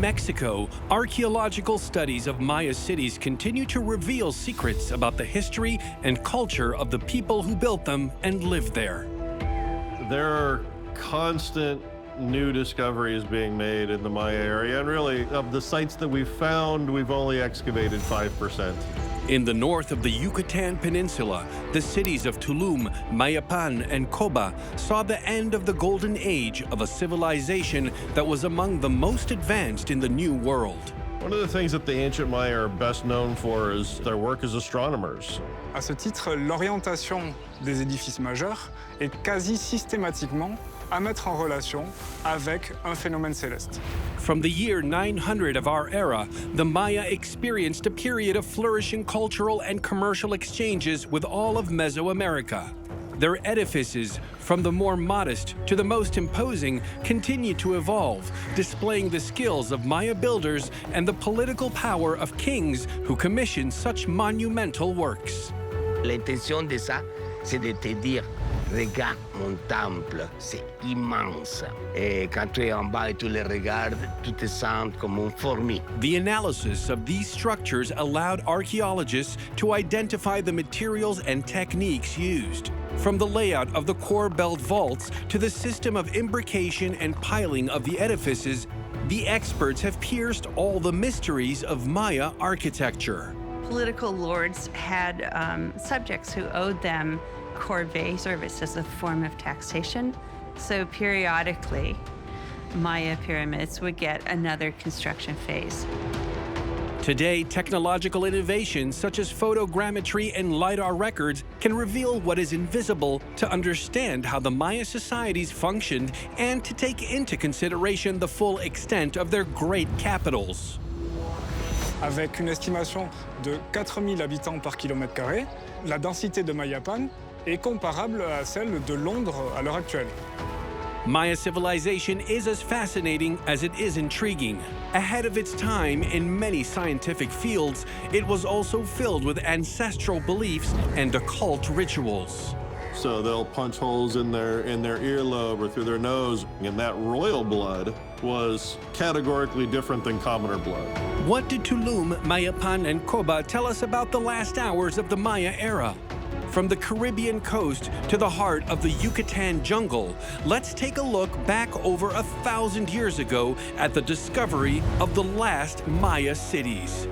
Mexico, archaeological studies of Maya cities continue to reveal secrets about the history and culture of the people who built them and lived there. There are constant new discoveries being made in the Maya area, and really, of the sites that we've found, we've only excavated 5%. In the north of the Yucatan Peninsula, the cities of Tulum, Mayapan, and Coba saw the end of the golden age of a civilization that was among the most advanced in the New World. One of the things that the ancient Maya are best known for is their work as astronomers. À ce titre, l'orientation des édifices majeurs est quasi systématiquement à mettre en relation avec un phénomène céleste. From the year 900 of our era, the Maya experienced a period of flourishing cultural and commercial exchanges with all of Mesoamerica. Their edifices, from the more modest to the most imposing, continue to evolve, displaying the skills of Maya builders and the political power of kings who commissioned such monumental works. L'intention de ça, c'est de te dire, regarde mon temple, c'est immense. Et quand tu es en bas et tu le regardes, tu te sens comme une fourmi. The analysis of these structures allowed archaeologists to identify the materials and techniques used. From the layout of the core belt vaults to the system of imbrication and piling of the edifices, the experts have pierced all the mysteries of Maya architecture. Political lords had subjects who owed them corvée service as a form of taxation. So periodically, Maya pyramids would get another construction phase. Today, technological innovations such as photogrammetry and Lidar records can reveal what is invisible to understand how the Maya societies functioned and to take into consideration the full extent of their great capitals. Avec une estimation de 4000 habitants par kilomètre carré, la densité de Mayapan est comparable à celle de Londres à l'heure actuelle. Maya civilization is as fascinating as it is intriguing. Ahead of its time in many scientific fields, it was also filled with ancestral beliefs and occult rituals. So they'll punch holes in their earlobe or through their nose, and that royal blood was categorically different than commoner blood. What did Tulum, Mayapan, and Coba tell us about the last hours of the Maya era? From the Caribbean coast to the heart of the Yucatan jungle, let's take a look back over 1,000 years ago at the discovery of the last Maya cities.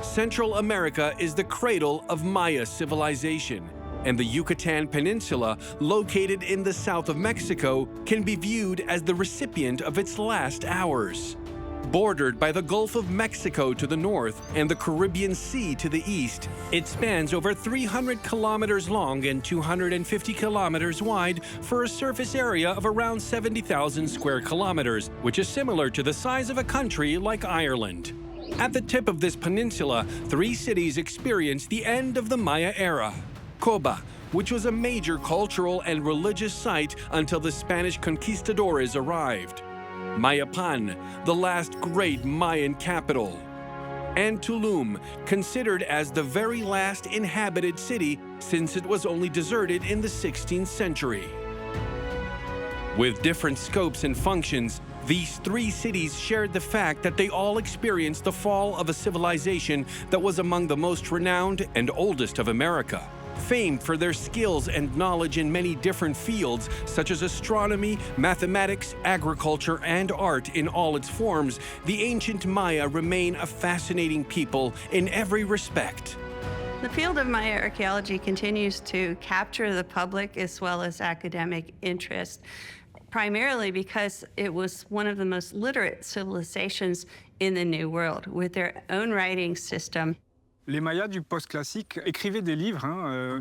Central America is the cradle of Maya civilization, and the Yucatan Peninsula, located in the south of Mexico, can be viewed as the recipient of its last hours. Bordered by the Gulf of Mexico to the north and the Caribbean Sea to the east, it spans over 300 kilometers long and 250 kilometers wide for a surface area of around 70,000 square kilometers, which is similar to the size of a country like Ireland. At the tip of this peninsula, 3 cities experienced the end of the Maya era. Coba, which was a major cultural and religious site until the Spanish conquistadores arrived. Mayapan, the last great Mayan capital. And Tulum, considered as the very last inhabited city since it was only deserted in the 16th century. With different scopes and functions, these 3 cities shared the fact that they all experienced the fall of a civilization that was among the most renowned and oldest of America. Famed for their skills and knowledge in many different fields, such as astronomy, mathematics, agriculture, and art in all its forms, the ancient Maya remain a fascinating people in every respect. The field of Maya archaeology continues to capture the public as well as academic interest, primarily because it was one of the most literate civilizations in the New World, with their own writing system. Les Mayas du post-classique écrivaient des livres,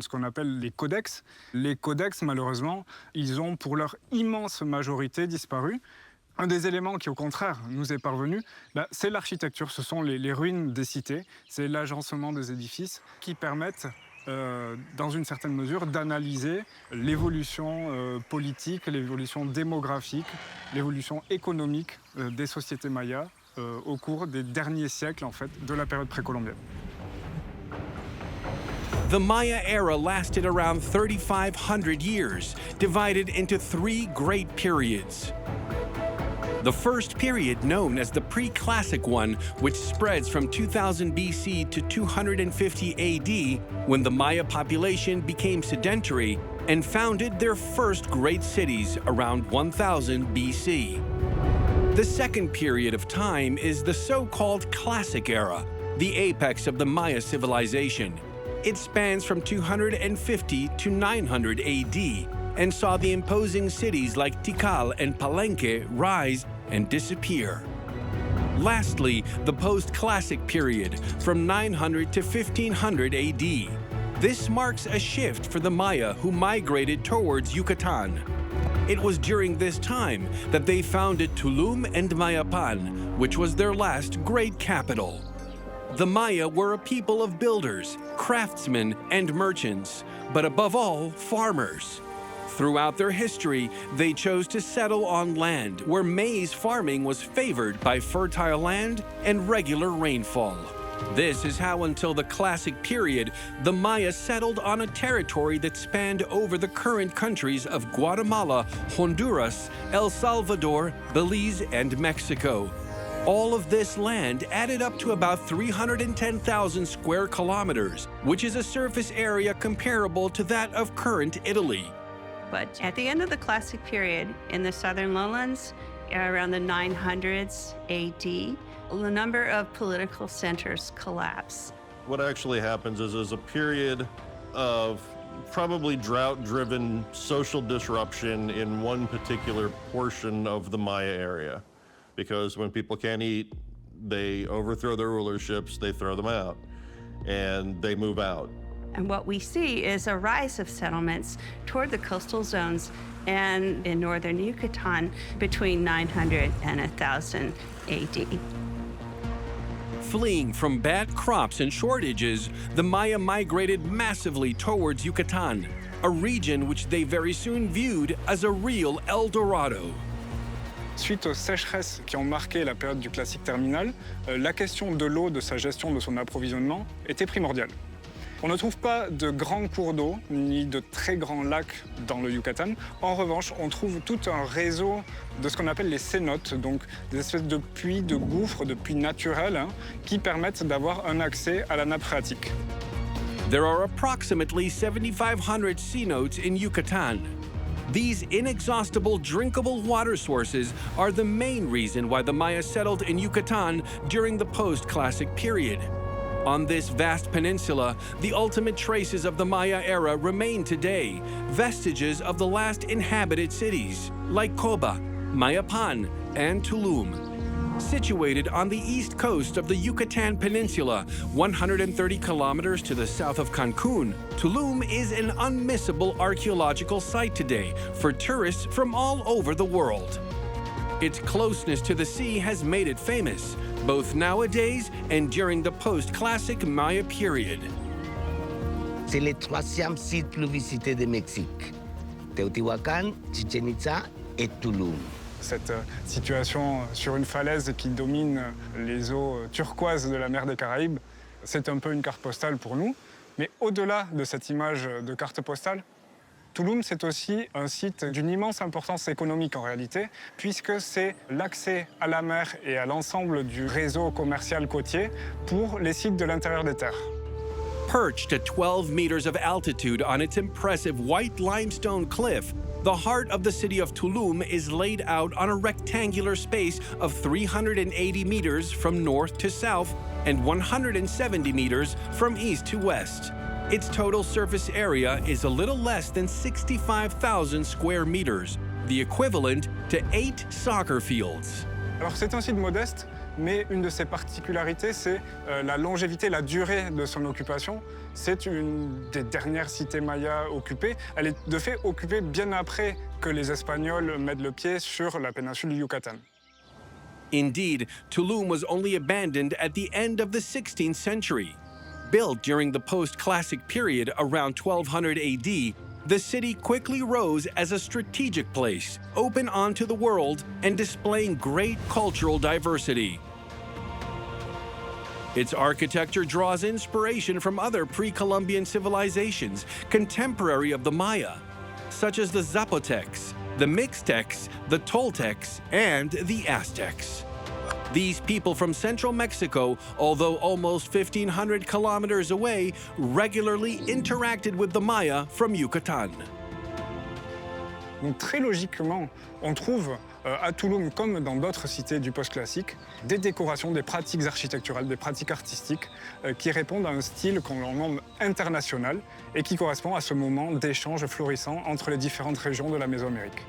ce qu'on appelle les codex. Les codex, malheureusement, ils ont pour leur immense majorité disparu. Un des éléments qui, au contraire, nous est parvenu, c'est l'architecture. Ce sont les ruines des cités, c'est l'agencement des édifices qui permettent, dans une certaine mesure, d'analyser l'évolution politique, l'évolution démographique, l'évolution économique des sociétés mayas au cours des derniers siècles, en fait, de la période précolombienne. The Maya era lasted around 3,500 years, divided into three great periods. The first period, known as the pre-classic one, which spreads from 2000 BC to 250 AD, when the Maya population became sedentary and founded their first great cities around 1000 BC. The second period of time is the so-called Classic Era, the apex of the Maya civilization. It spans from 250 to 900 AD and saw the imposing cities like Tikal and Palenque rise and disappear. Lastly, the post-classic period, from 900 to 1500 AD. This marks a shift for the Maya who migrated towards Yucatan. It was during this time that they founded Tulum and Mayapan, which was their last great capital. The Maya were a people of builders, craftsmen, and merchants, but above all, farmers. Throughout their history, they chose to settle on land where maize farming was favored by fertile land and regular rainfall. This is how, until the Classic period, the Maya settled on a territory that spanned over the current countries of Guatemala, Honduras, El Salvador, Belize, and Mexico. All of this land added up to about 310,000 square kilometers, which is a surface area comparable to that of current Italy. But at the end of the Classic period, in the southern lowlands, around the 900s AD, the number of political centers collapse. What actually happens is there's a period of probably drought-driven social disruption in one particular portion of the Maya area. Because when people can't eat, they overthrow their rulerships, they throw them out, and they move out. And what we see is a rise of settlements toward the coastal zones and in northern Yucatan between 900 and 1000 AD. Fleeing from bad crops and shortages, the Maya migrated massively towards Yucatan, a region which they very soon viewed as a real El Dorado. Suite aux sécheresses qui ont marqué la période du classique terminal, la question de l'eau, de sa gestion, de son approvisionnement était primordiale. On ne trouve pas de grands cours d'eau ni de très grands lacs dans le Yucatan. En revanche, on trouve tout un réseau de ce qu'on appelle les cénotes, donc des espèces de puits, de gouffres, de puits naturels qui permettent d'avoir un accès à la nappe phréatique. There are approximately 7,500 cenotes in Yucatan. These inexhaustible drinkable water sources are the main reason why the Maya settled in Yucatan during the post-classic period. On this vast peninsula, the ultimate traces of the Maya era remain today, vestiges of the last inhabited cities, like Coba, Mayapan, and Tulum. Situated on the east coast of the Yucatan Peninsula, 130 kilometers to the south of Cancun, Tulum is an unmissable archaeological site today for tourists from all over the world. Its closeness to the sea has made it famous, both nowadays and during the post-classic Maya period. C'est le troisième site plus visité de Mexique. Teotihuacan, Chichen Itza et Tulum. Cette situation sur une falaise qui domine les eaux turquoises de la mer des Caraïbes, c'est un peu une carte postale pour nous. Mais au-delà de cette image de carte postale, Tulum, c'est aussi un site d'une immense importance économique en réalité, puisque c'est l'accès à la mer et à l'ensemble du réseau commercial côtier pour les sites de l'intérieur des terres. Perched at 12 meters of altitude on its impressive white limestone cliff, the heart of the city of Tulum is laid out on a rectangular space of 380 meters from north to south and 170 meters from east to west. Its total surface area is a little less than 65,000 square meters, the equivalent to 8 soccer fields. Alors c'est un site modeste, mais une de ses particularités, c'est la longévité, la durée de son occupation. C'est une des dernières cités mayas occupées. Elle est de fait occupée bien après que les Espagnols mettent le pied sur la péninsule du Yucatan. Indeed, Tulum was only abandoned at the end of the 16th century. Built during the post-classic period around 1200 AD, the city quickly rose as a strategic place, open onto the world and displaying great cultural diversity. Its architecture draws inspiration from other pre-Columbian civilizations contemporary of the Maya, such as the Zapotecs, the Mixtecs, the Toltecs, and the Aztecs. These people from central Mexico, although almost 1,500 kilometers away, regularly interacted with the Maya from Yucatan. Donc très logiquement, on trouve à Tulum, comme dans d'autres cités du post-classique, des décorations, des pratiques architecturales, des pratiques artistiques qui répondent à un style qu'on nomme international et qui correspond à ce moment d'échange florissant entre les différentes régions de la Mésoamérique.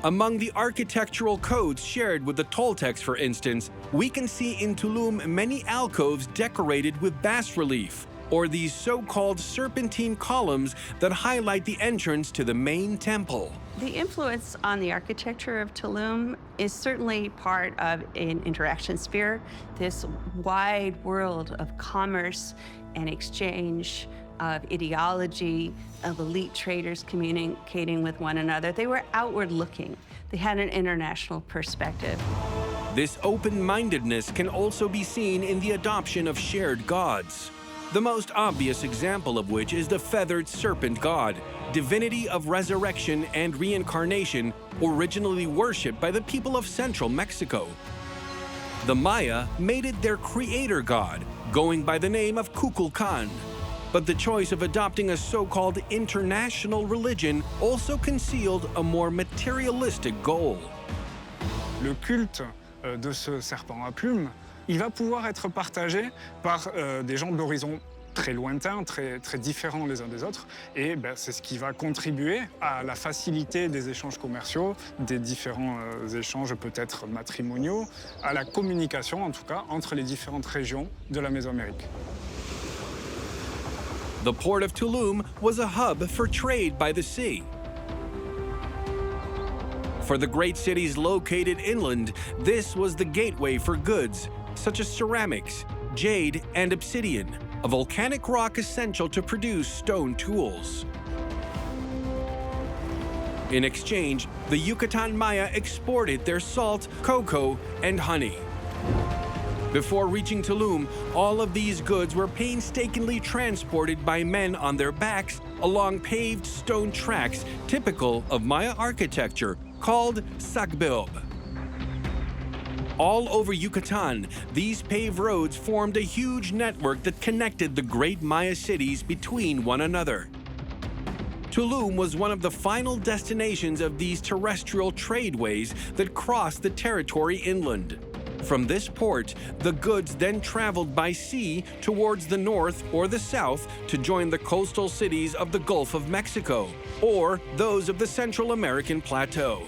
Among the architectural codes shared with the Toltecs, for instance, we can see in Tulum many alcoves decorated with bas-relief, or these so-called serpentine columns that highlight the entrance to the main temple. The influence on the architecture of Tulum is certainly part of an interaction sphere, this wide world of commerce and exchange, of ideology, of elite traders communicating with one another. They were outward looking. They had an international perspective. This open-mindedness can also be seen in the adoption of shared gods. The most obvious example of which is the feathered serpent god, divinity of resurrection and reincarnation, originally worshipped by the people of central Mexico. The Maya made it their creator god, going by the name of Kukulkan. But the choice of adopting a so-called international religion also concealed a more materialistic goal. Le culte de ce serpent à plumes, il va pouvoir être partagé par des gens d'horizons très lointains, très différents les uns des autres. Et c'est ce qui va contribuer à la facilité des échanges commerciaux, des différents échanges peut-être matrimoniaux, à la communication en tout cas entre les différentes régions de la Mésoamérique. The port of Tulum was a hub for trade by the sea. For the great cities located inland, this was the gateway for goods, such as ceramics, jade, and obsidian, a volcanic rock essential to produce stone tools. In exchange, the Yucatan Maya exported their salt, cocoa, and honey. Before reaching Tulum, all of these goods were painstakingly transported by men on their backs along paved stone tracks typical of Maya architecture, called sacbeob. All over Yucatan, these paved roads formed a huge network that connected the great Maya cities between one another. Tulum was one of the final destinations of these terrestrial tradeways that crossed the territory inland. From this port, the goods then traveled by sea towards the north or the south to join the coastal cities of the Gulf of Mexico, or those of the Central American Plateau.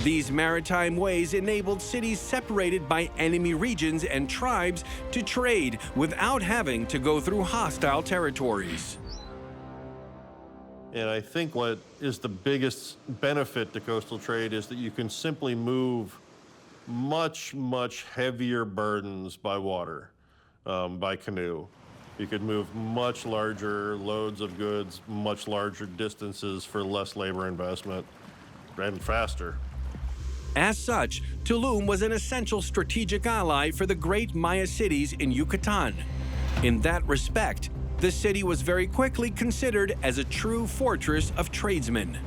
These maritime ways enabled cities separated by enemy regions and tribes to trade without having to go through hostile territories. And I think what is the biggest benefit to coastal trade is that you can simply move much, much heavier burdens by water, by canoe. You could move much larger loads of goods, much larger distances for less labor investment, and faster. As such, Tulum was an essential strategic ally for the great Maya cities in Yucatan. In that respect, the city was very quickly considered as a true fortress of tradesmen.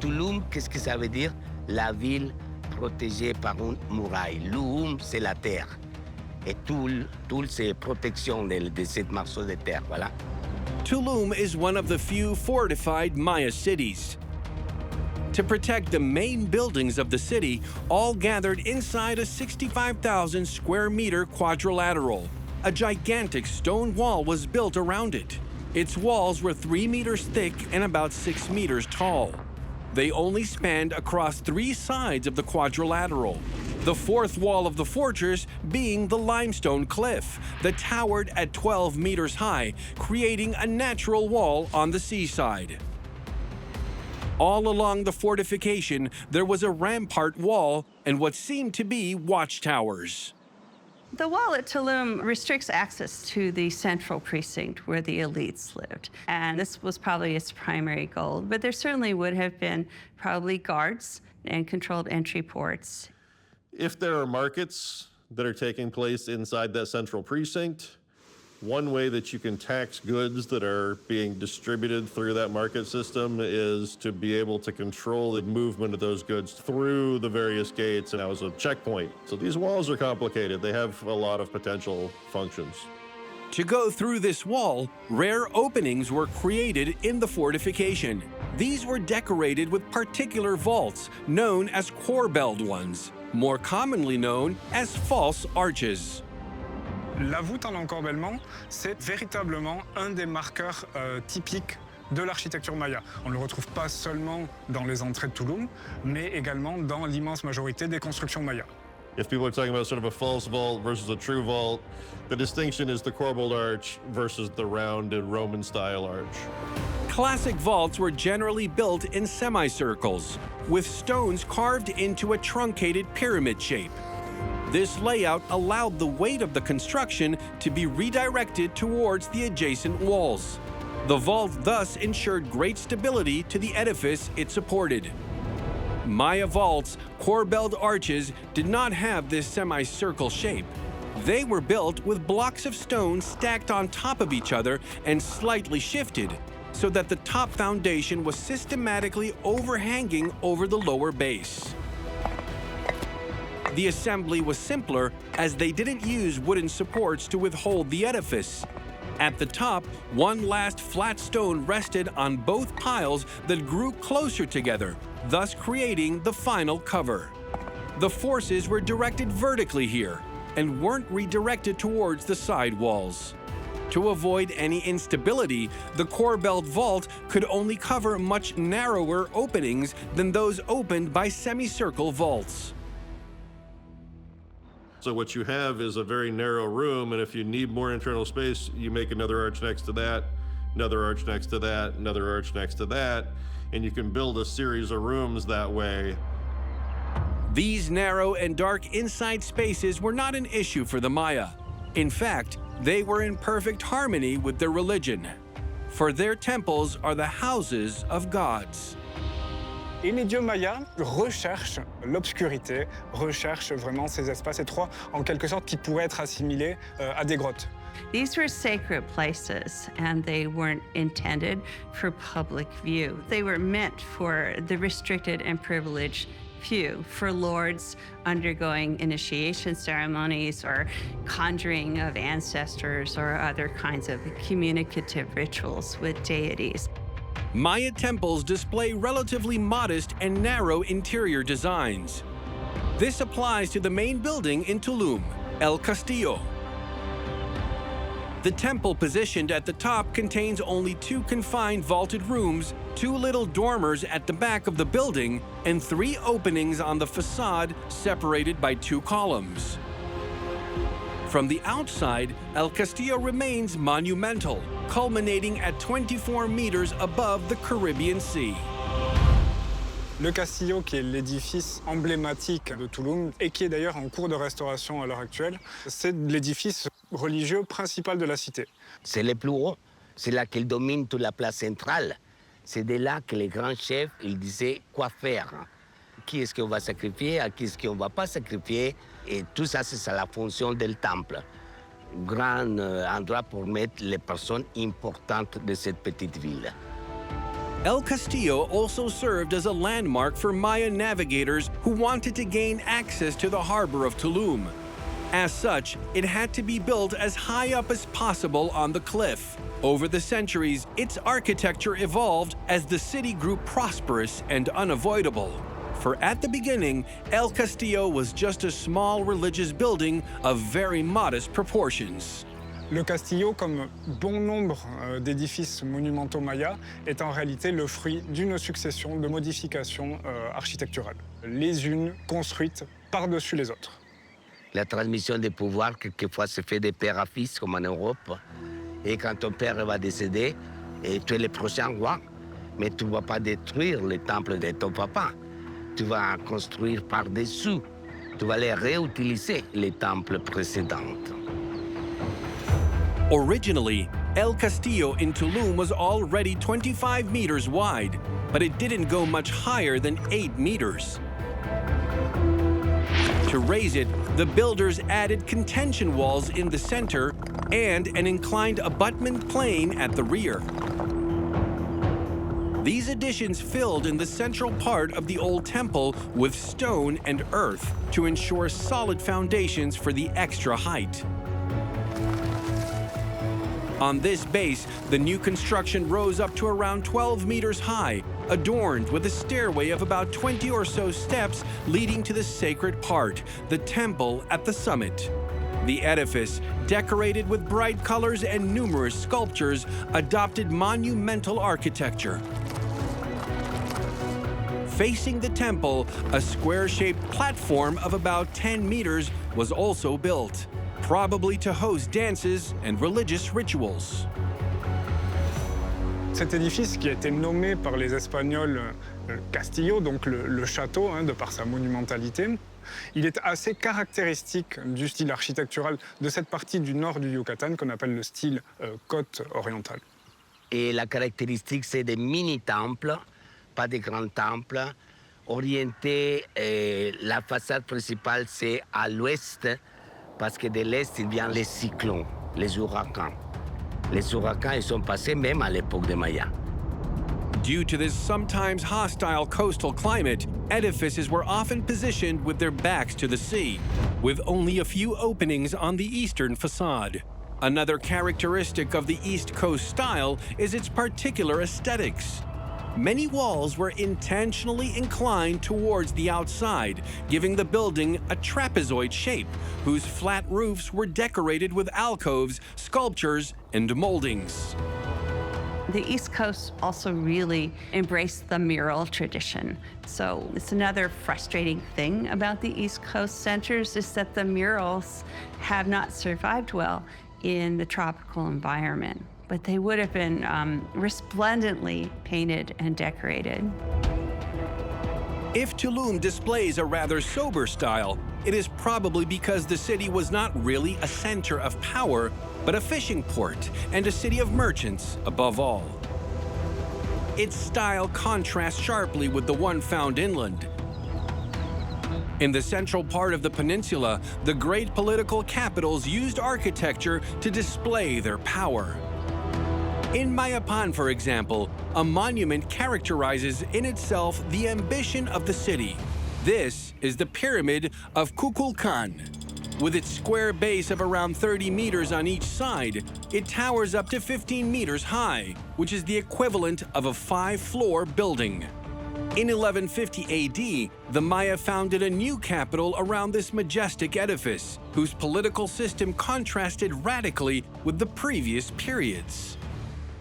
Tulum, qu'est-ce que ça veut dire? La ville protégée par une muraille. Lum, c'est la terre. Et Tul, c'est protection de cette morceau de terre, voilà. Tulum is one of the few fortified Maya cities. To protect the main buildings of the city, all gathered inside a 65,000 square meter quadrilateral. A gigantic stone wall was built around it. Its walls were 3 meters thick and about 6 meters tall. They only spanned across 3 sides of the quadrilateral, the fourth wall of the fortress being the limestone cliff that towered at 12 meters high, creating a natural wall on the seaside. All along the fortification, there was a rampart wall and what seemed to be watchtowers. The wall at Tulum restricts access to the central precinct where the elites lived. And this was probably its primary goal. But there certainly would have been probably guards and controlled entry ports. If there are markets that are taking place inside that central precinct. One way that you can tax goods that are being distributed through that market system is to be able to control the movement of those goods through the various gates and as a checkpoint. So these walls are complicated. They have a lot of potential functions. To go through this wall, rare openings were created in the fortification. These were decorated with particular vaults known as corbelled ones, more commonly known as false arches. La voûte en encorbellement, c'est véritablement un des marqueurs typiques de l'architecture maya. On ne le retrouve pas seulement dans les entrées de Tulum, mais également dans l'immense majorité des constructions mayas. If people are talking about sort of a false vault versus a true vault, the distinction is the corbelled arch versus the rounded Roman-style arch. Classic vaults were generally built in semicircles, with stones carved into a truncated pyramid shape. This layout allowed the weight of the construction to be redirected towards the adjacent walls. The vault thus ensured great stability to the edifice it supported. Maya vaults, corbelled arches, did not have this semicircle shape. They were built with blocks of stone stacked on top of each other and slightly shifted, so that the top foundation was systematically overhanging over the lower base. The assembly was simpler as they didn't use wooden supports to withhold the edifice. At the top, one last flat stone rested on both piles that grew closer together, thus creating the final cover. The forces were directed vertically here and weren't redirected towards the side walls. To avoid any instability, the corbelled vault could only cover much narrower openings than those opened by semicircle vaults. So what you have is a very narrow room, and if you need more internal space, you make another arch next to that, another arch next to that, another arch next to that, and you can build a series of rooms that way. These narrow and dark inside spaces were not an issue for the Maya. In fact, they were in perfect harmony with their religion, for their temples are the houses of gods. Et les dieux mayas recherchent l'obscurité, recherchent vraiment ces espaces étroits, en quelque sorte, qui pourraient être assimilés à des grottes. These were sacred places, and they weren't intended for public view. They were meant for the restricted and privileged few, for lords undergoing initiation ceremonies or conjuring of ancestors or other kinds of communicative rituals with deities. Maya temples display relatively modest and narrow interior designs. This applies to the main building in Tulum, El Castillo. The temple positioned at the top contains only 2 confined vaulted rooms, 2 little dormers at the back of the building, and 3 openings on the facade separated by 2 columns. From the outside, El Castillo remains monumental, culminating at 24 meters above the Caribbean Sea. Le Castillo, qui est l'édifice emblématique de Tulum et qui est d'ailleurs en cours de restauration à l'heure actuelle, c'est l'édifice religieux principal de la cité. C'est le plus haut, c'est là qu'il domine toute la place centrale. C'est de là que les grands chefs ils disaient quoi faire. Qui est-ce qu'on va sacrifier, à qui est-ce qu'on ne va pas sacrifier. Et tout ça, c'est ça la fonction du temple. Grand endroit pour mettre les personnes importantes de cette petite ville. El Castillo also served as a landmark for Maya navigators who wanted to gain access to the harbor of Tulum. As such, it had to be built as high up as possible on the cliff. Over the centuries, its architecture evolved as the city grew prosperous and unavoidable. For at the beginning, El Castillo was just a small religious building of very modest proportions. Le Castillo, comme bon nombre d'édifices monumentaux mayas, est en réalité le fruit d'une succession de modifications architecturales, les unes construites par-dessus les autres. La transmission des pouvoirs, quelquefois, se fait de père à fils, comme en Europe. Et quand ton père va décéder, et tu es le prochain roi, mais tu ne vas pas détruire le temple de ton papa. Tu vas construire par-dessous. Tu vas les réutiliser, les temples précédents. Originally, El Castillo in Tulum was already 25 meters wide, but it didn't go much higher than 8 meters. To raise it, the builders added contention walls in the center and an inclined abutment plane at the rear. These additions filled in the central part of the old temple with stone and earth to ensure solid foundations for the extra height. On this base, the new construction rose up to around 12 meters high, adorned with a stairway of about 20 or so steps leading to the sacred part, the temple at the summit. The edifice, decorated with bright colors and numerous sculptures, adopted monumental architecture. Facing the temple, a square-shaped platform of about 10 meters was also built, probably to host dances and religious rituals. Cet édifice, qui a été nommé par les Espagnols Castillo, donc le château, de par sa monumentalité, il est assez caractéristique du style architectural de cette partie du nord du Yucatan qu'on appelle le style côte orientale. Et la caractéristique, c'est des mini-temples, pas des grands temples, orientés. La façade principale, c'est à l'ouest, parce que de l'est, il vient les cyclones, les ouragans. Les ouragans, ils sont passés même à l'époque des Mayas. Due to this sometimes hostile coastal climate, edifices were often positioned with their backs to the sea, with only a few openings on the eastern facade. Another characteristic of the East Coast style is its particular aesthetics. Many walls were intentionally inclined towards the outside, giving the building a trapezoid shape, whose flat roofs were decorated with alcoves, sculptures, and moldings. The East Coast also really embraced the mural tradition. So it's another frustrating thing about the East Coast centers is that the murals have not survived well in the tropical environment, but they would have been resplendently painted and decorated. If Tulum displays a rather sober style, it is probably because the city was not really a center of power, but a fishing port and a city of merchants above all. Its style contrasts sharply with the one found inland. In the central part of the peninsula, the great political capitals used architecture to display their power. In Mayapan, for example, a monument characterizes in itself the ambition of the city. This is the Pyramid of Kukulkan. With its square base of around 30 meters on each side, it towers up to 15 meters high, which is the equivalent of a 5-floor building. In 1150 AD, the Maya founded a new capital around this majestic edifice, whose political system contrasted radically with the previous periods.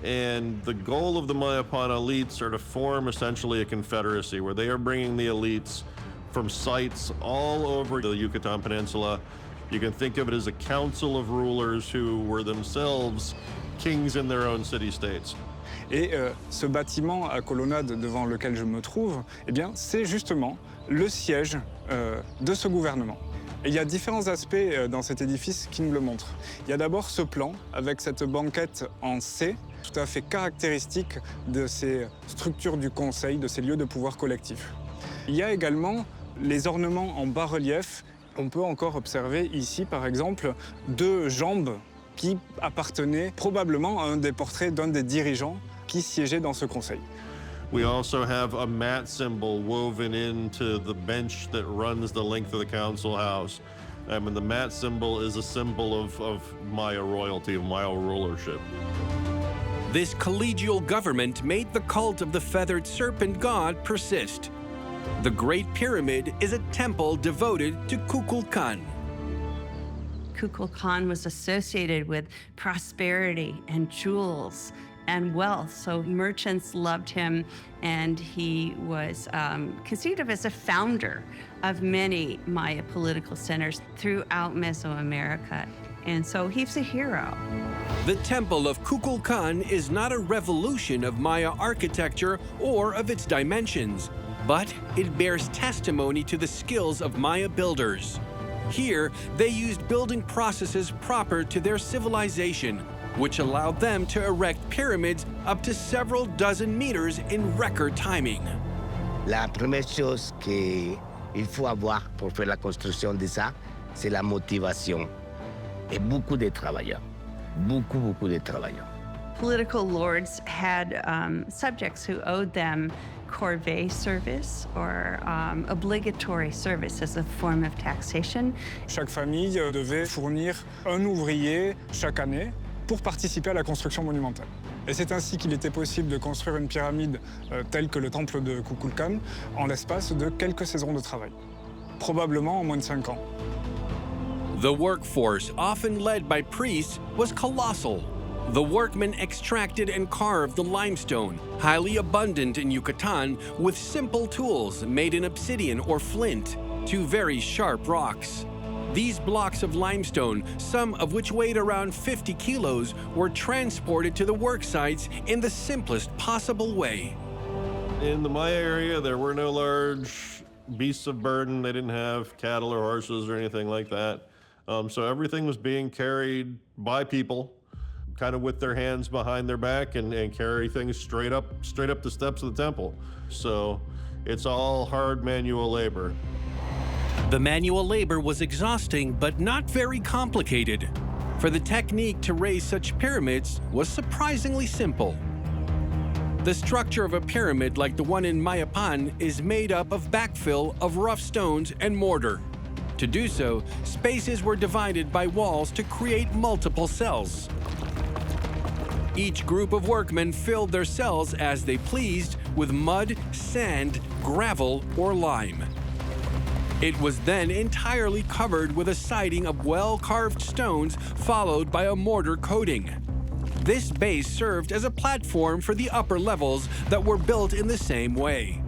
And the goal of the Mayapan elites are to form essentially a confederacy where they are bringing the elites from sites all over the Yucatan Peninsula. You can think of it as a council of rulers who were themselves kings in their own city-states. Et ce bâtiment à colonnade devant lequel je me trouve, eh bien, c'est justement le siège de ce gouvernement. Et il y a différents aspects dans cet édifice qui nous le montrent. Il y a d'abord ce plan avec cette banquette en C, tout à fait caractéristique de ces structures du conseil, de ces lieux de pouvoir collectif. Il y a également les ornements en bas-relief. On peut encore observer ici, par exemple, 2 jambes qui appartenaient probablement à un des portraits d'un des dirigeants qui siégeait dans ce conseil. We also have a mat symbol woven into the bench that runs the length of the council house. And the mat symbol is a symbol of Maya royalty, of Maya rulership. This collegial government made the cult of the feathered serpent god persist. The Great Pyramid is a temple devoted to Kukulkan. Kukulkan was associated with prosperity and jewels and wealth, so merchants loved him, and he was conceived of as a founder of many Maya political centers throughout Mesoamerica, and so he's a hero. The Temple of Kukulkan is not a revolution of Maya architecture or of its dimensions, but it bears testimony to the skills of Maya builders. Here, they used building processes proper to their civilization, which allowed them to erect pyramids up to several dozen meters in record timing. La première chose que il faut avoir, pour faire la construction de ça, c'est la motivation. Et beaucoup de travailleurs. Beaucoup de travailleurs. Political lords had subjects who owed them corvée service or obligatory service as a form of taxation. Chaque famille devait fournir un ouvrier chaque année pour participer à la construction monumentale. Et c'est ainsi qu'il était possible de construire une pyramide telle que le temple de Kukulkan en l'espace de quelques saisons de travail, probablement en moins de 5 ans. The workforce, often led by priests, was colossal. The workmen extracted and carved the limestone, highly abundant in Yucatan, with simple tools made in obsidian or flint, to very sharp rocks. These blocks of limestone, some of which weighed around 50 kilos, were transported to the work sites in the simplest possible way. In the Maya area, there were no large beasts of burden. They didn't have cattle or horses or anything like that. So everything was being carried by people, kind of with their hands behind their back and carry things straight up the steps of the temple. So it's all hard manual labor. The manual labor was exhausting but not very complicated, for the technique to raise such pyramids was surprisingly simple. The structure of a pyramid like the one in Mayapan is made up of backfill of rough stones and mortar. To do so, spaces were divided by walls to create multiple cells. Each group of workmen filled their cells as they pleased with mud, sand, gravel, or lime. It was then entirely covered with a siding of well-carved stones, followed by a mortar coating. This base served as a platform for the upper levels that were built in the same way.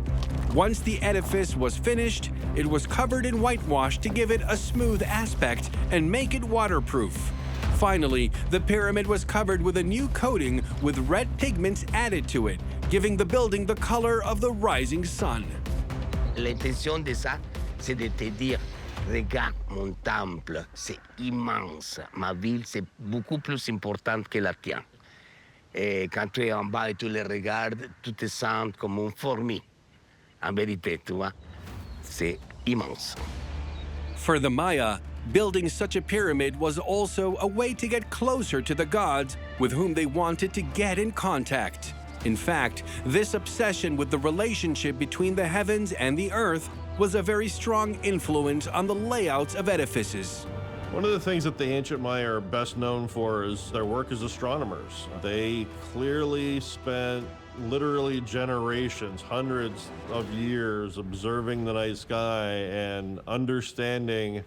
Once the edifice was finished, it was covered in whitewash to give it a smooth aspect and make it waterproof. Finally, the pyramid was covered with a new coating with red pigments added to it, giving the building the color of the rising sun. L'intention de ça, c'est de te dire, regarde mon temple, c'est immense. Ma ville, c'est beaucoup plus importante que la tienne. Et quand tu es en bas et tu les regardes, tu te sens comme une fourmi. En vérité, tu vois, c'est immense. For the Maya, building such a pyramid was also a way to get closer to the gods with whom they wanted to get in contact. In fact, this obsession with the relationship between the heavens and the earth was a very strong influence on the layouts of edifices. One of the things that the ancient Maya are best known for is their work as astronomers. They clearly spent literally generations, hundreds of years observing the night sky and understanding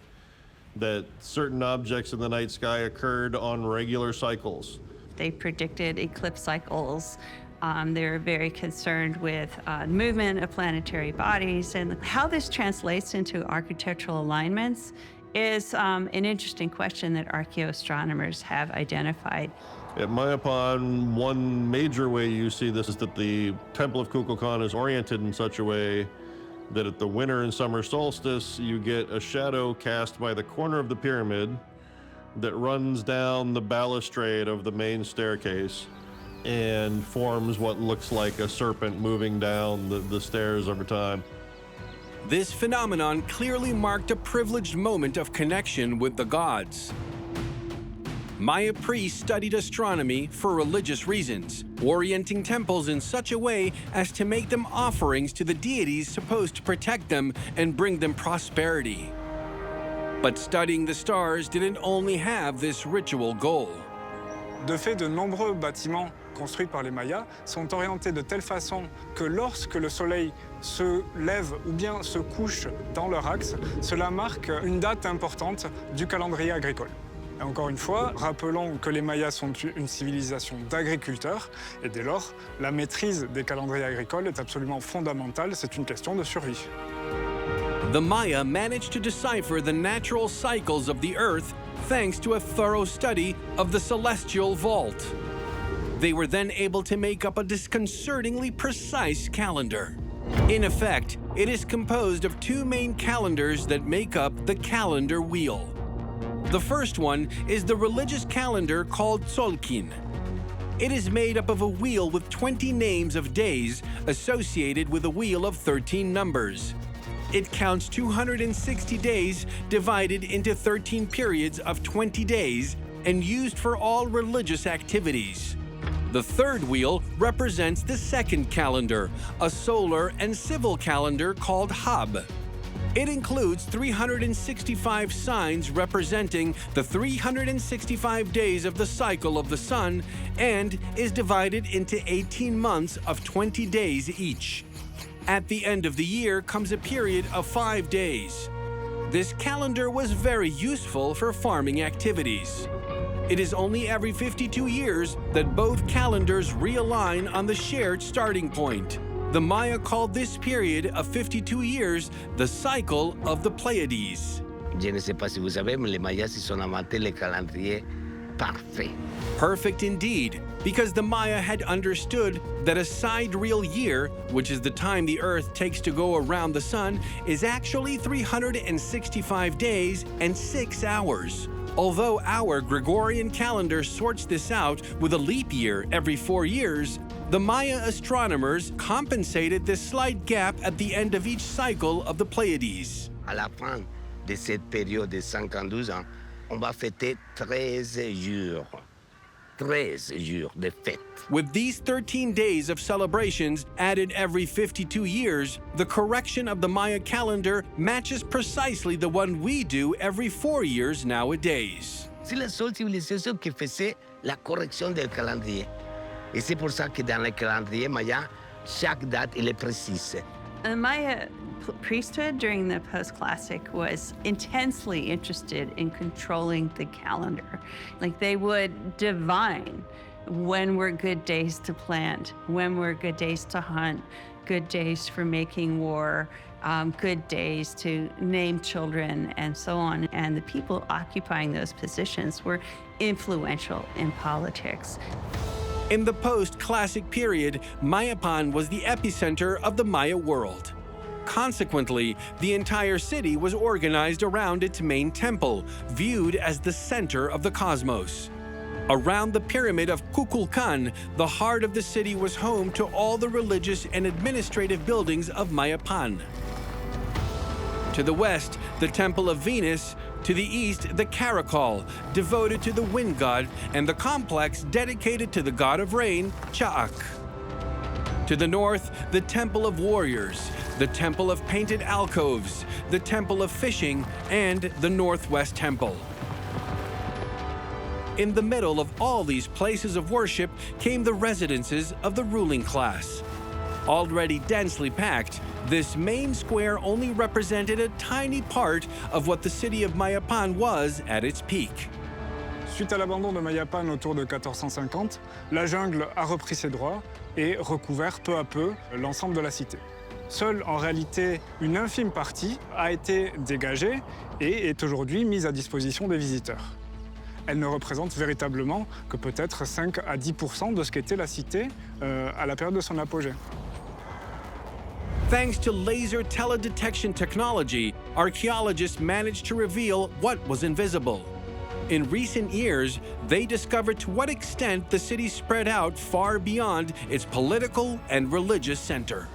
that certain objects in the night sky occurred on regular cycles. They predicted eclipse cycles. They were very concerned with movement of planetary bodies, and how this translates into architectural alignments is an interesting question that archaeoastronomers have identified. At Mayapan, one major way you see this is that the Temple of Kukulkan is oriented in such a way that at the winter and summer solstice, you get a shadow cast by the corner of the pyramid that runs down the balustrade of the main staircase and forms what looks like a serpent moving down the stairs over time. This phenomenon clearly marked a privileged moment of connection with the gods. Maya priests studied astronomy for religious reasons, orienting temples in such a way as to make them offerings to the deities supposed to protect them and bring them prosperity. But studying the stars didn't only have this ritual goal. De fait, de nombreux bâtiments construits par les Mayas sont orientés de telle façon que lorsque le soleil se lève ou bien se couche dans leur axe, cela marque une date importante du calendrier agricole. Et encore une fois, rappelons que les Mayas sont une civilisation d'agriculteurs, et dès lors, la maîtrise des calendriers agricoles est absolument fondamentale, c'est une question de survie. The Maya managed to decipher the natural cycles of the Earth thanks to a thorough study of the celestial vault. They were then able to make up a disconcertingly precise calendar. In effect, it is composed of two main calendars that make up the calendar wheel. The first one is the religious calendar called Tzolkin. It is made up of a wheel with 20 names of days associated with a wheel of 13 numbers. It counts 260 days divided into 13 periods of 20 days and used for all religious activities. The third wheel represents the second calendar, a solar and civil calendar called Hab. It includes 365 signs representing the 365 days of the cycle of the sun and is divided into 18 months of 20 days each. At the end of the year comes a period of 5 days. This calendar was very useful for farming activities. It is only every 52 years that both calendars realign on the shared starting point. The Maya called this period of 52 years the cycle of the Pleiades. Je ne sais pas si vous savez, mais les Mayas ils sont inventé le calendrier parfait. Perfect indeed, because the Maya had understood that a sidereal year, which is the time the Earth takes to go around the sun, is actually 365 days and 6 hours. Although our Gregorian calendar sorts this out with a leap year every 4 years, the Maya astronomers compensated this slight gap at the end of each cycle of the Pleiades. À la fin de cette période de 52 ans, on va fêter 13 jours. 13 jours de fête. With these 13 days of celebrations added every 52 years, the correction of the Maya calendar matches precisely the one we do every 4 years nowadays. C'est la seule civilisation qui faisait la correction del calendrier. Et c'est pour ça que dans le calendrier maya, chaque date elle est précise. The Maya priesthood during the post-classic was intensely interested in controlling the calendar. Like they would divine when were good days to plant, when were good days to hunt, good days for making war, good days to name children, and so on. And the people occupying those positions were influential in politics. In the post-classic period, Mayapan was the epicenter of the Maya world. Consequently, the entire city was organized around its main temple, viewed as the center of the cosmos. Around the pyramid of Kukulkan, the heart of the city was home to all the religious and administrative buildings of Mayapan. To the west, the Temple of Venus. To the east, the Caracol, devoted to the wind god, and the complex dedicated to the god of rain, Cha'ak. To the north, the Temple of Warriors, the Temple of Painted Alcoves, the Temple of Fishing, and the Northwest Temple. In the middle of all these places of worship came the residences of the ruling class. Already densely packed, this main square only represented a tiny part of what the city of Mayapan was at its peak. Suite à l'abandon de Mayapan autour de 1450, la jungle a repris ses droits et recouvert peu à peu l'ensemble de la cité. Seule, en réalité, une infime partie a été dégagée et est aujourd'hui mise à disposition des visiteurs. Elle ne représente véritablement que peut-être 5 à 10% de ce qu'était la cité à la période de son apogée. Thanks to laser teledetection technology, archaeologists managed to reveal what was invisible. In recent years, they discovered to what extent the city spread out far beyond its political and religious center.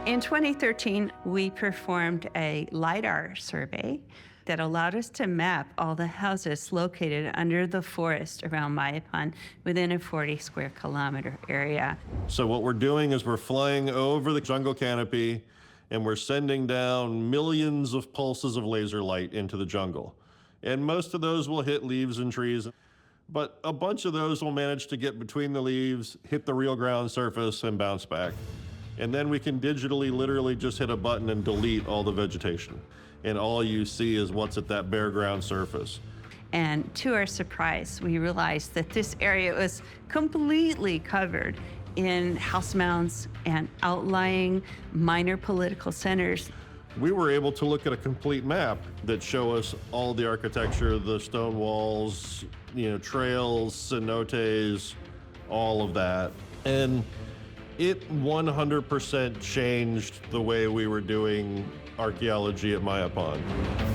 In 2013, we performed a Lidar survey that allowed us to map all the houses located under the forest around Mayapan within a 40 square kilometer area. So what we're doing is we're flying over the jungle canopy and we're sending down millions of pulses of laser light into the jungle. And most of those will hit leaves and trees, but a bunch of those will manage to get between the leaves, hit the real ground surface, and bounce back. And then we can digitally, literally just hit a button and delete all the vegetation. And all you see is what's at that bare ground surface. And to our surprise, we realized that this area was completely covered in house mounds and outlying minor political centers. We were able to look at a complete map that show us all the architecture, the stone walls, trails, cenotes, all of that. And it 100% changed the way we were doing archaeology at Mayapan.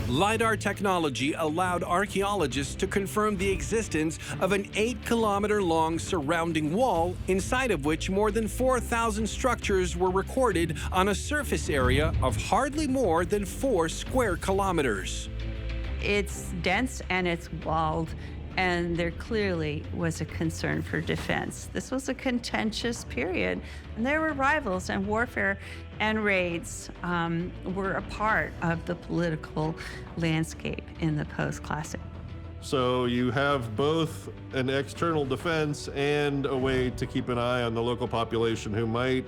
Lidar technology allowed archaeologists to confirm the existence of an 8-kilometer-long surrounding wall, inside of which more than 4,000 structures were recorded on a surface area of hardly more than 4 square kilometers. It's dense and it's walled, and there clearly was a concern for defense. This was a contentious period, and there were rivals, and warfare and raids were a part of the political landscape in the post-classic. So you have both an external defense and a way to keep an eye on the local population who might,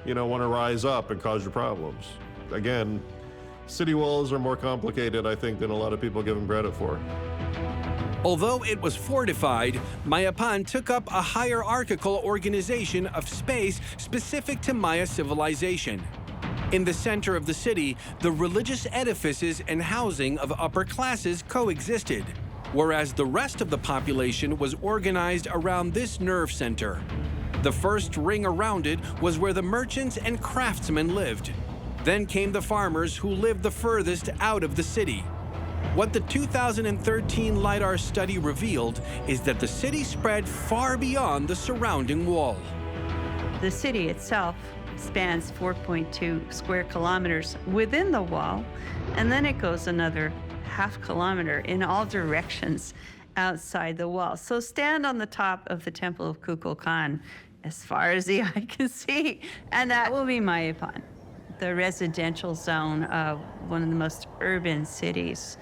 want to rise up and cause you problems. Again, city walls are more complicated, I think, than a lot of people give them credit for. Although it was fortified, Mayapan took up a hierarchical organization of space specific to Maya civilization. In the center of the city, the religious edifices and housing of upper classes coexisted, whereas the rest of the population was organized around this nerve center. The first ring around it was where the merchants and craftsmen lived. Then came the farmers who lived the furthest out of the city. What the 2013 Lidar study revealed is that the city spread far beyond the surrounding wall. The city itself spans 4.2 square kilometers within the wall, and then it goes another half kilometer in all directions outside the wall. So stand on the top of the Temple of Kukulkan as far as the eye can see, and that will be Mayapan, the residential zone of one of the most urban cities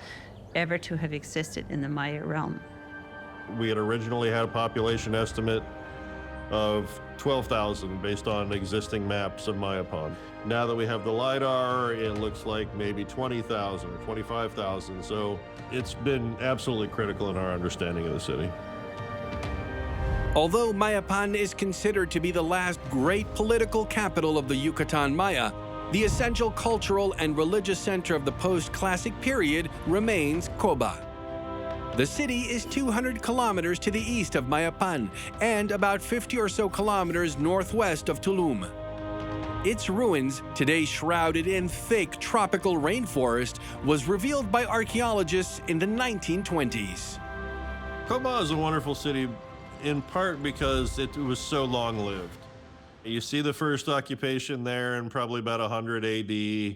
ever to have existed in the Maya realm. We had originally had a population estimate of 12,000 based on existing maps of Mayapan. Now that we have the LiDAR, it looks like maybe 20,000 or 25,000. So it's been absolutely critical in our understanding of the city. Although Mayapan is considered to be the last great political capital of the Yucatan Maya, the essential cultural and religious center of the post-classic period remains Coba. The city is 200 kilometers to the east of Mayapan and about 50 or so kilometers northwest of Tulum. Its ruins, today shrouded in thick tropical rainforest, was revealed by archaeologists in the 1920s. Coba is a wonderful city in part because it was so long-lived. You see the first occupation there in probably about 100 AD,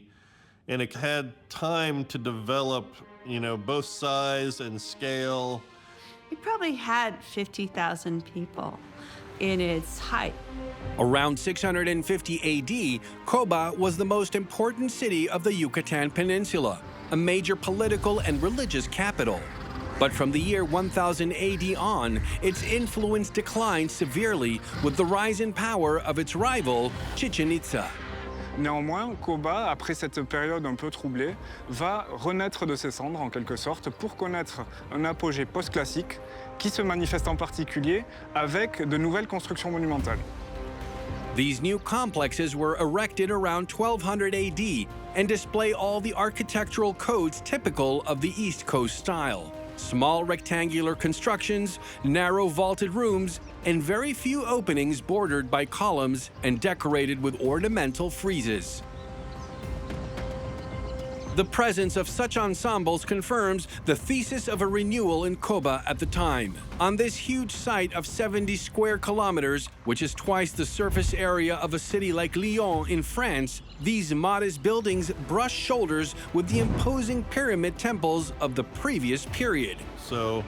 and it had time to develop, both size and scale. It probably had 50,000 people in its height. Around 650 AD, Coba was the most important city of the Yucatan Peninsula, a major political and religious capital. But from the year 1000 AD on, its influence declined severely with the rise in power of its rival, Chichen Itza. Néanmoins, Coba, après cette période un peu troublée, va renaître de ses cendres en quelque sorte pour connaître un apogée post-classique qui se manifeste en particulier avec de nouvelles constructions monumentales. These new complexes were erected around 1200 AD and display all the architectural codes typical of the East Coast style. Small rectangular constructions, narrow vaulted rooms, and very few openings bordered by columns and decorated with ornamental friezes. The presence of such ensembles confirms the thesis of a renewal in Coba at the time. On this huge site of 70 square kilometers, which is twice the surface area of a city like Lyon in France, these modest buildings brush shoulders with the imposing pyramid temples of the previous period. So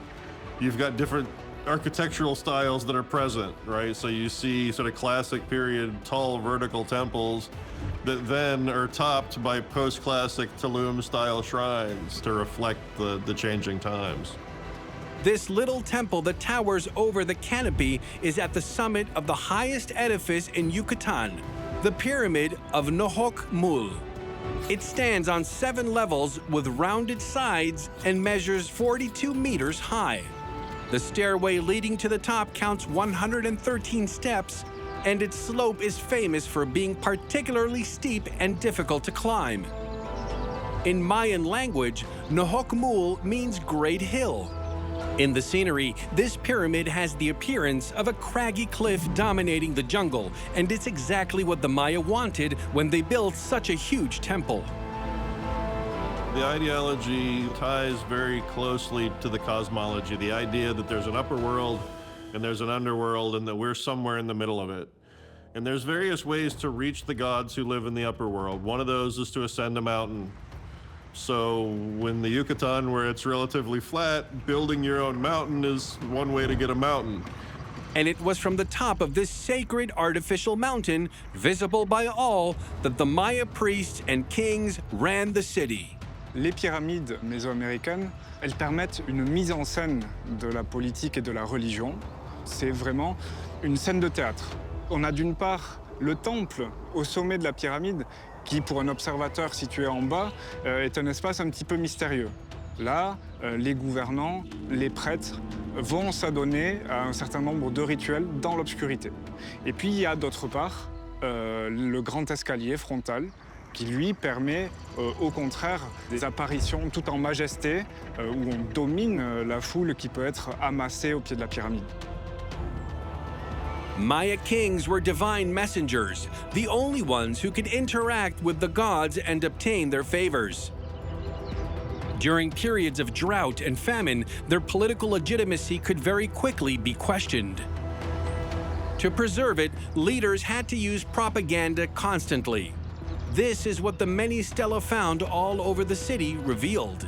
you've got different architectural styles that are present, right? So you see sort of classic period tall vertical temples that then are topped by post-classic Tulum-style shrines to reflect the changing times. This little temple that towers over the canopy is at the summit of the highest edifice in Yucatan, the Pyramid of Nohok Mul. It stands on 7 levels with rounded sides and measures 42 meters high. The stairway leading to the top counts 113 steps, and its slope is famous for being particularly steep and difficult to climb. In Mayan language, Nohok Mul means great hill. In the scenery, this pyramid has the appearance of a craggy cliff dominating the jungle, and it's exactly what the Maya wanted when they built such a huge temple. The ideology ties very closely to the cosmology, the idea that there's an upper world and there's an underworld and that we're somewhere in the middle of it. And there's various ways to reach the gods who live in the upper world. One of those is to ascend a mountain. So when the Yucatan, where it's relatively flat, building your own mountain is one way to get a mountain. And it was from the top of this sacred artificial mountain, visible by all, that the Maya priests and kings ran the city. Les pyramides mésoaméricaines, elles permettent une mise en scène de la politique et de la religion. C'est vraiment une scène de théâtre. On a d'une part le temple au sommet de la pyramide, qui pour un observateur situé en bas est un espace un petit peu mystérieux. Là, les gouvernants, les prêtres vont s'adonner à un certain nombre de rituels dans l'obscurité. Et puis il y a d'autre part le grand escalier frontal qui lui permet au contraire des apparitions tout en majesté où on domine la foule qui peut être amassée au pied de la pyramide. Maya kings were divine messengers, the only ones who could interact with the gods and obtain their favors. During periods of drought and famine, their political legitimacy could very quickly be questioned. To preserve it, leaders had to use propaganda constantly. This is what the many stelae found all over the city revealed.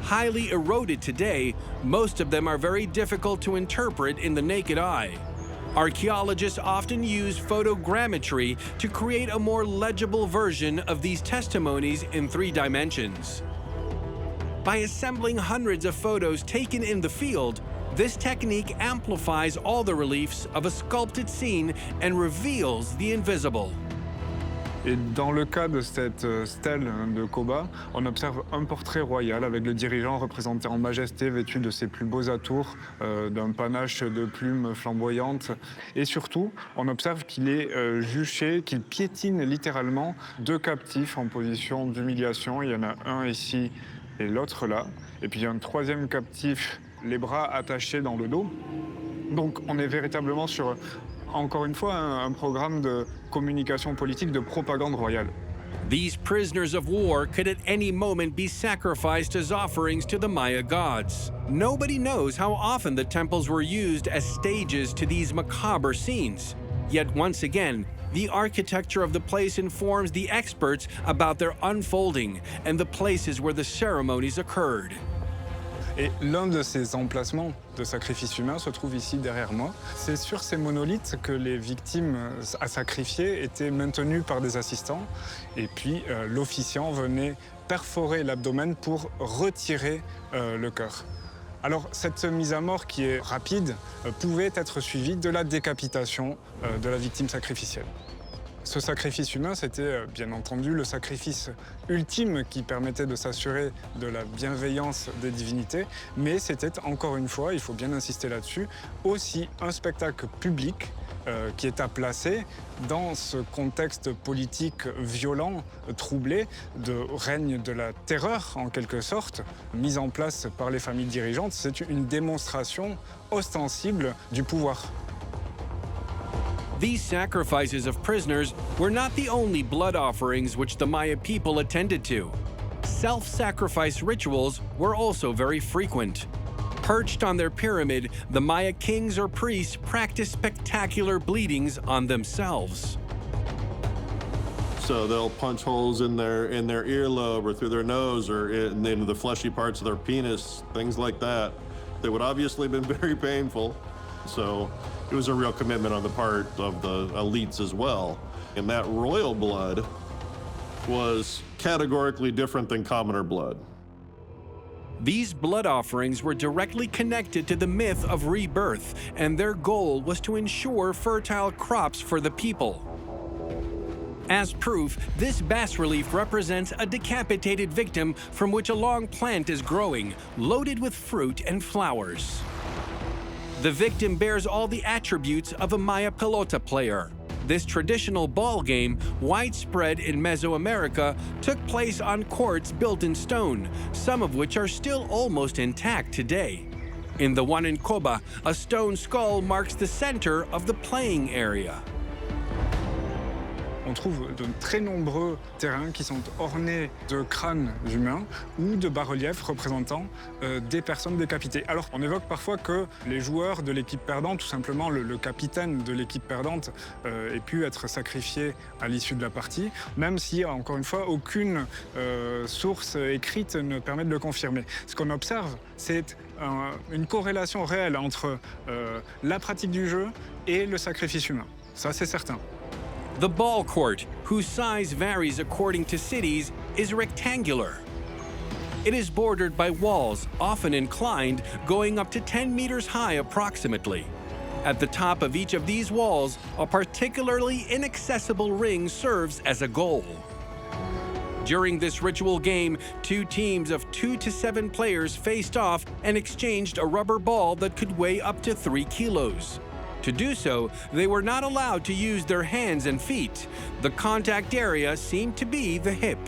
Highly eroded today, most of them are very difficult to interpret in the naked eye. Archaeologists often use photogrammetry to create a more legible version of these testimonies in 3 dimensions. By assembling hundreds of photos taken in the field, this technique amplifies all the reliefs of a sculpted scene and reveals the invisible. Et dans le cas de cette stèle de Coba, on observe un portrait royal avec le dirigeant représenté en majesté, vêtu de ses plus beaux atours, d'un panache de plumes flamboyantes. Et surtout, on observe qu'il est juché, qu'il piétine littéralement 2 captifs en position d'humiliation. Il y en a un ici et l'autre là. Et puis il y a un 3e captif, les bras attachés dans le dos. Donc on est véritablement sur, encore une fois, un programme de communication politique, de propagande royale. These prisoners of war could at any moment be sacrificed as offerings to the Maya gods. Nobody knows how often the temples were used as stages to these macabre scenes. Yet once again, the architecture of the place informs the experts about their unfolding and the places where the ceremonies occurred. Et l'un de ces emplacements de sacrifice humain se trouve ici derrière moi. C'est sur ces monolithes que les victimes à sacrifier étaient maintenues par des assistants. Et puis l'officiant venait perforer l'abdomen pour retirer le cœur. Alors cette mise à mort qui est rapide pouvait être suivie de la décapitation de la victime sacrificielle. Ce sacrifice humain, c'était bien entendu le sacrifice ultime qui permettait de s'assurer de la bienveillance des divinités, mais c'était encore une fois, il faut bien insister là-dessus, aussi un spectacle public qui est à placer dans ce contexte politique violent, troublé, de règne de la terreur en quelque sorte, mise en place par les familles dirigeantes. C'est une démonstration ostensible du pouvoir. These sacrifices of prisoners were not the only blood offerings which the Maya people attended to. Self-sacrifice rituals were also very frequent. Perched on their pyramid, the Maya kings or priests practiced spectacular bleedings on themselves. So they'll punch holes in their earlobe or through their nose or into the fleshy parts of their penis, things like that. They would obviously have been very painful. So it was a real commitment on the part of the elites as well. And that royal blood was categorically different than commoner blood. These blood offerings were directly connected to the myth of rebirth, and their goal was to ensure fertile crops for the people. As proof, this bas-relief represents a decapitated victim from which a long plant is growing, loaded with fruit and flowers. The victim bears all the attributes of a Maya pelota player. This traditional ball game, widespread in Mesoamerica, took place on courts built in stone, some of which are still almost intact today. In the one in Coba, a stone skull marks the center of the playing area. on trouve de très nombreux terrains qui sont ornés de crânes humains ou de bas-reliefs représentant des personnes décapitées. Alors, on évoque parfois que les joueurs de l'équipe perdante, tout simplement le capitaine de l'équipe perdante, ait pu être sacrifié à l'issue de la partie, même si, encore une fois, aucune source écrite ne permet de le confirmer. Ce qu'on observe, c'est une corrélation réelle entre la pratique du jeu et le sacrifice humain. Ça, c'est certain. The ball court, whose size varies according to cities, is rectangular. It is bordered by walls, often inclined, going up to 10 meters high approximately. At the top of each of these walls, a particularly inaccessible ring serves as a goal. During this ritual game, 2 teams of 2 to 7 players faced off and exchanged a rubber ball that could weigh up to 3 kilos. To do so, they were not allowed to use their hands and feet. The contact area seemed to be the hip.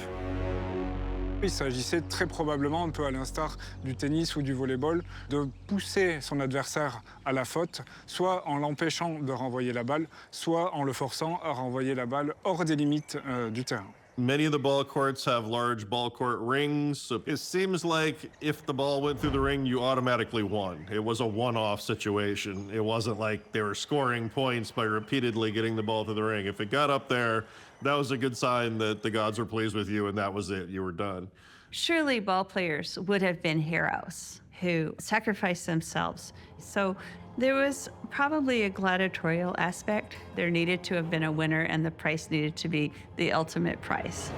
Il s'agissait très probablement, un peu à l'instar du tennis ou du volleyball, de pousser son adversaire à la faute, soit en l'empêchant de renvoyer la balle, soit en le forçant à renvoyer la balle hors des limites du terrain. Many of the ball courts have large ball court rings. So it seems like if the ball went through the ring, you automatically won. It was a one-off situation. It wasn't like they were scoring points by repeatedly getting the ball through the ring. If it got up there, that was a good sign that the gods were pleased with you and that was it. You were done. Surely ball players would have been heroes who sacrificed themselves. So there was probably a gladiatorial aspect. There needed to have been a winner, and the price needed to be the ultimate price.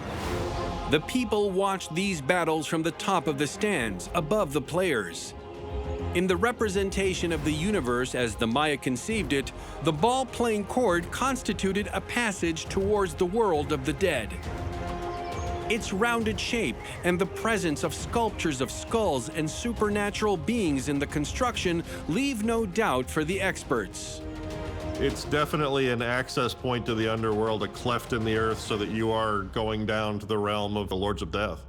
The people watched these battles from the top of the stands, above the players. In the representation of the universe as the Maya conceived it, the ball-playing court constituted a passage towards the world of the dead. Its rounded shape and the presence of sculptures of skulls and supernatural beings in the construction leave no doubt for the experts. It's definitely an access point to the underworld, a cleft in the earth so that you are going down to the realm of the Lords of Death.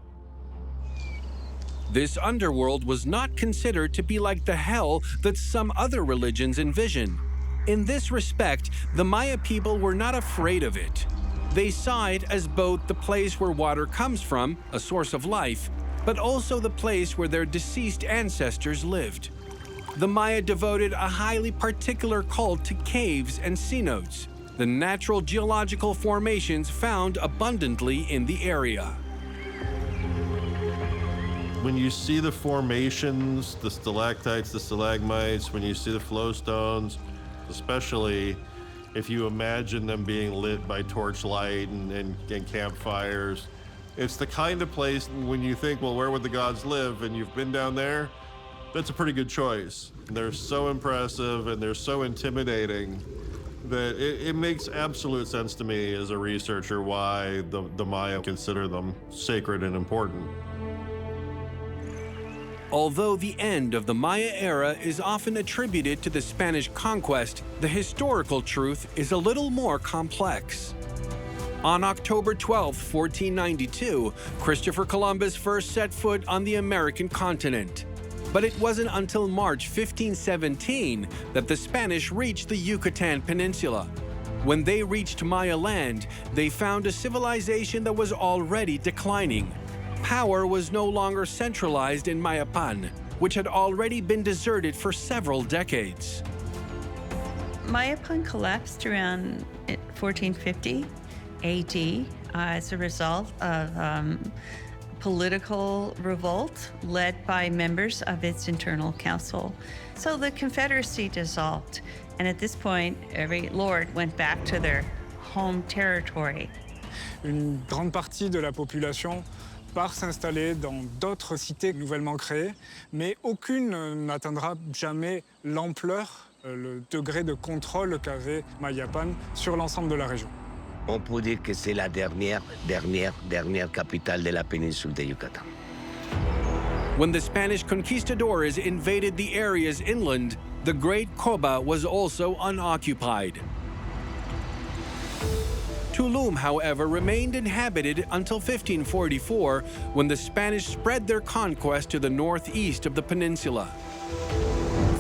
This underworld was not considered to be like the hell that some other religions envision. In this respect, the Maya people were not afraid of it. They saw it as both the place where water comes from, a source of life, but also the place where their deceased ancestors lived. The Maya devoted a highly particular cult to caves and cenotes, the natural geological formations found abundantly in the area. When you see the formations, the stalactites, the stalagmites, when you see the flowstones, especially if you imagine them being lit by torchlight and campfires, it's the kind of place when you think, well, where would the gods live? And you've been down there, that's a pretty good choice. They're so impressive and they're so intimidating that it makes absolute sense to me as a researcher why the Maya consider them sacred and important. Although the end of the Maya era is often attributed to the Spanish conquest, the historical truth is a little more complex. On October 12, 1492, Christopher Columbus first set foot on the American continent. But it wasn't until March 1517 that the Spanish reached the Yucatan Peninsula. When they reached Maya land, they found a civilization that was already declining. Power was no longer centralized in Mayapan, which had already been deserted for several decades. Mayapan collapsed around 1450 AD as a result of political revolt led by members of its internal council. So the Confederacy dissolved, and at this point, every lord went back to their home territory. Une grande partie de la population part s'installer dans d'autres cités nouvellement créées, mais aucune n'atteindra jamais l'ampleur, le degré de contrôle qu'avait Mayapan sur l'ensemble de la région. On peut dire que c'est la dernière capitale de la péninsule de Yucatan. When the Spanish conquistadors invaded the areas inland, the great Coba was also unoccupied. Tulum, however, remained inhabited until 1544, when the Spanish spread their conquest to the northeast of the peninsula.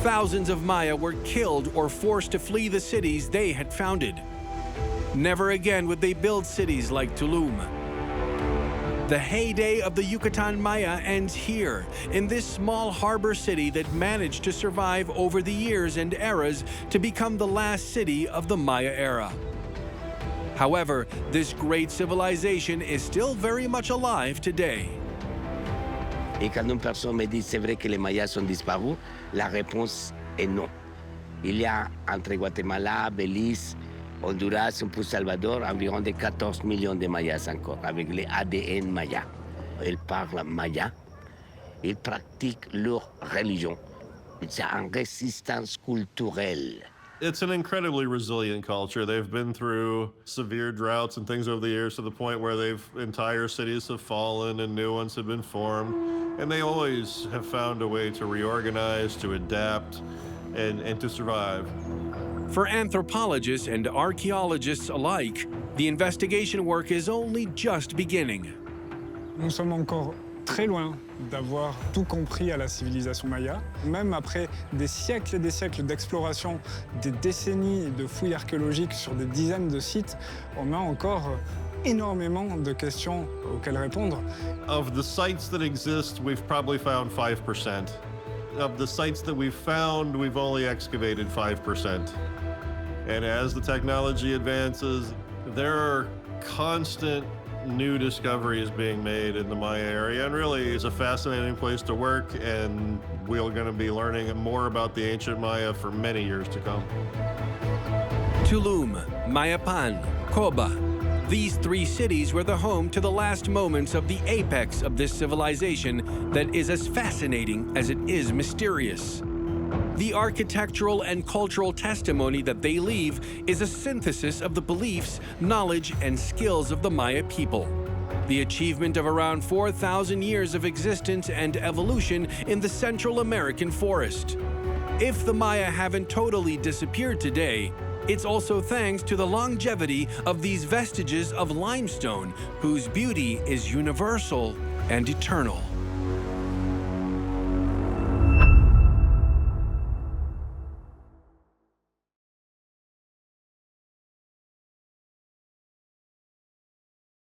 Thousands of Maya were killed or forced to flee the cities they had founded. Never again would they build cities like Tulum. The heyday of the Yucatan Maya ends here, in this small harbor city that managed to survive over the years and eras to become the last city of the Maya era. However, this great civilization is still very much alive today. Et quand une personne me dit c'est vrai que les Mayas sont disparus, la réponse est non. Il y a entre Guatemala, Belize, Honduras et pour Salvador environ de 14 millions de Mayas encore, avec les ADN Maya. Ils parlent Maya, ils pratiquent leur religion. C'est une résistance culturelle. It's an incredibly resilient culture. They've been through severe droughts and things over the years to the point where entire cities have fallen and new ones have been formed. And they always have found a way to reorganize, to adapt, and to survive. For anthropologists and archaeologists alike, the investigation work is only just beginning. Nous sommes encore très loin d'avoir tout compris à la civilisation maya. Même après des siècles et des siècles d'exploration, des décennies de fouilles archéologiques sur des dizaines de sites, on a encore énormément de questions auxquelles répondre. Of the sites that exist, we've probably found 5%. Of the sites that we've found, we've only excavated 5%. And as the technology advances, there are constant new discoveries being made in the Maya area, and really it's a fascinating place to work, and we're going to be learning more about the ancient Maya for many years to come. Tulum, Mayapan, Coba. These three cities were the home to the last moments of the apex of this civilization that is as fascinating as it is mysterious. The architectural and cultural testimony that they leave is a synthesis of the beliefs, knowledge, and skills of the Maya people. The achievement of around 4,000 years of existence and evolution in the Central American forest. If the Maya haven't totally disappeared today, it's also thanks to the longevity of these vestiges of limestone, whose beauty is universal and eternal.